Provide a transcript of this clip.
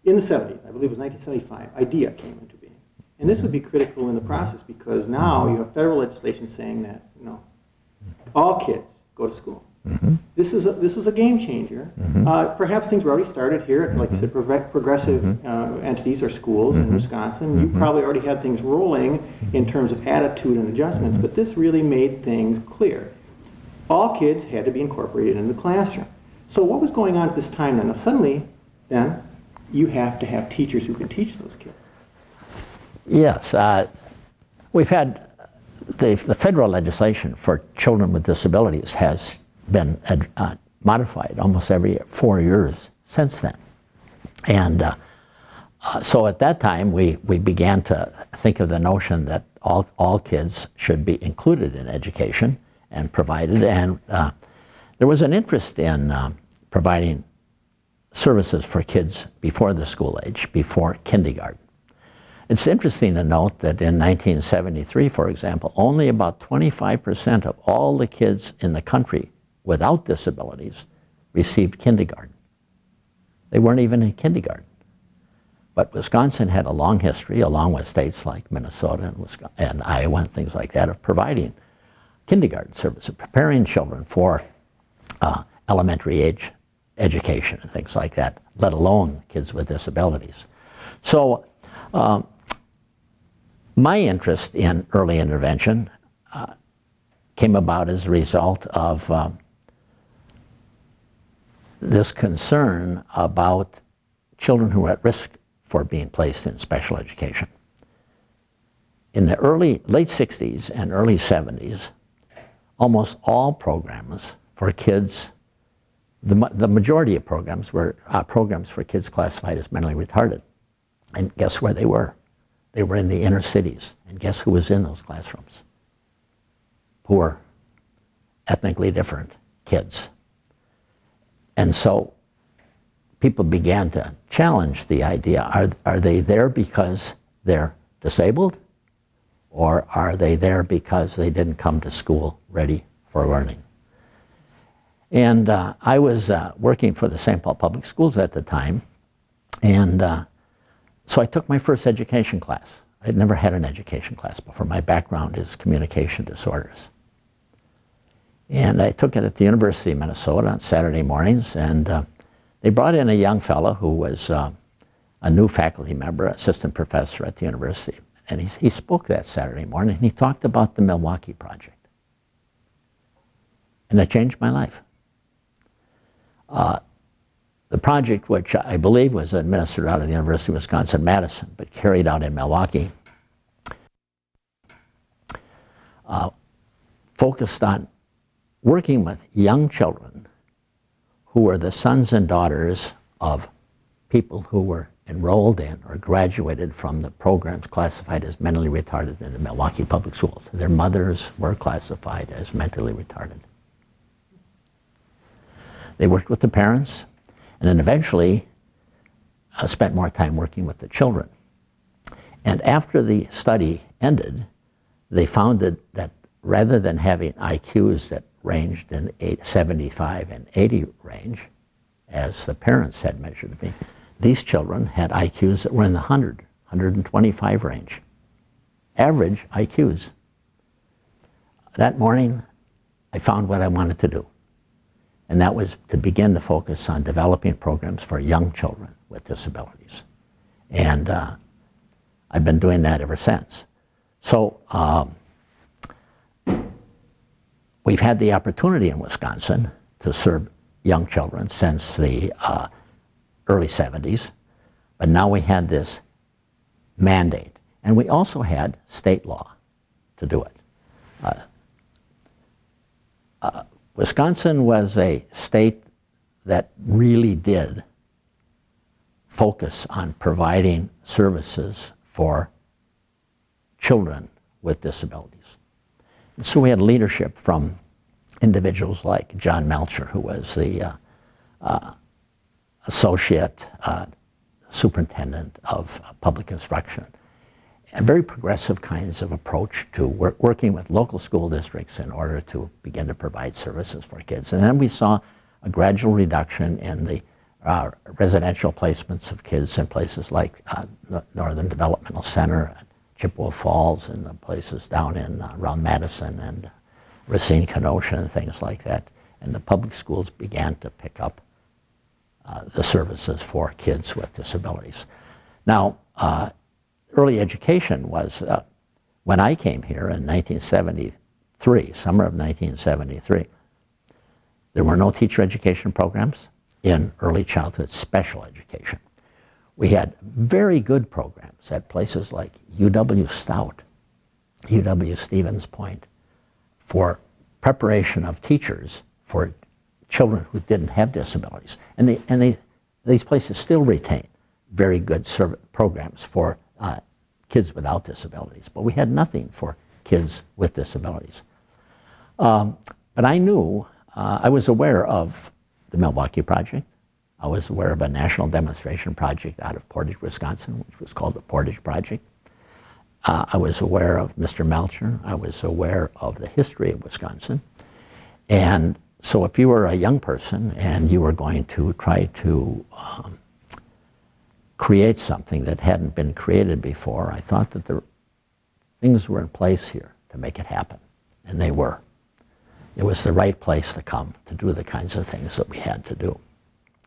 in the 70s, I believe it was 1975, IDEA came into being. And this would be critical in the process because now you have federal legislation saying that, you know, all kids go to school. This was a game changer. Perhaps things were already started here, like you said, progressive entities or schools in Wisconsin. You probably already had things rolling in terms of attitude and adjustments, but this really made things clear. All kids had to be incorporated into the classroom. So what was going on at this time then? Now suddenly, then, you have to have teachers who can teach those kids. Yes. We've had the federal legislation for children with disabilities has been modified almost every 4 years since then. And so at that time, we began to think of the notion that all kids should be included in education and provided. And there was an interest in providing services for kids before the school age, before kindergarten. It's interesting to note that in 1973, for example, only about 25% of all the kids in the country without disabilities received kindergarten. They weren't even in kindergarten. But Wisconsin had a long history, along with states like Minnesota and Iowa and things like that, of providing kindergarten services, preparing children for elementary age education and things like that, let alone kids with disabilities. So my interest in early intervention came about as a result of this concern about children who are at risk for being placed in special education. In the late 60s and early 70s, almost all programs for kids, the majority of programs were programs for kids classified as mentally retarded. And guess where they were? They were in the inner cities. And guess who was in those classrooms? Poor, ethnically different kids. And so people began to challenge the idea, are they there because they're disabled? Or are they there because they didn't come to school ready for learning? And I was working for the St. Paul Public Schools at the time, and so I took my first education class. I'd never had an education class before. My background is communication disorders. And I took it at the University of Minnesota on Saturday mornings, and they brought in a young fellow who was a new faculty member, assistant professor at the university. And he spoke that Saturday morning, and he talked about the Milwaukee Project. And it changed my life. The project, which I believe was administered out of the University of Wisconsin-Madison, but carried out in Milwaukee, focused on working with young children who were the sons and daughters of people who were enrolled in or graduated from the programs classified as mentally retarded in the Milwaukee Public Schools. Their mothers were classified as mentally retarded. They worked with the parents, and then eventually spent more time working with the children. And after the study ended, they found that rather than having IQs that ranged in 75 and 80 range, as the parents had measured to be, these children had IQs that were in the 125 range. Average IQs. That morning, I found what I wanted to do. And that was to begin to focus on developing programs for young children with disabilities. And I've been doing that ever since. So we've had the opportunity in Wisconsin to serve young children since the early 70s, but now we had this mandate. And we also had state law to do it. Wisconsin was a state that really did focus on providing services for children with disabilities. And so we had leadership from individuals like John Melcher, who was the associate superintendent of public instruction, and very progressive kinds of approach to working with local school districts in order to begin to provide services for kids. And then we saw a gradual reduction in the residential placements of kids in places like Northern Developmental Center, Chippewa Falls, and the places down in around Madison and Racine, Kenosha, and things like that. And the public schools began to pick up the services for kids with disabilities. Now, early education was, when I came here in 1973, summer of 1973, there were no teacher education programs in early childhood special education. We had very good programs at places like UW Stout, UW Stevens Point, for preparation of teachers for children who didn't have disabilities. And these places still retain very good programs for kids without disabilities, but we had nothing for kids with disabilities. But I knew, I was aware of the Milwaukee Project. I was aware of a national demonstration project out of Portage, Wisconsin, which was called the Portage Project. I was aware of Mr. Melcher. I was aware of the history of Wisconsin. And so if you were a young person and you were going to try to create something that hadn't been created before, I thought that the things were in place here to make it happen, and they were. It was the right place to come to do the kinds of things that we had to do.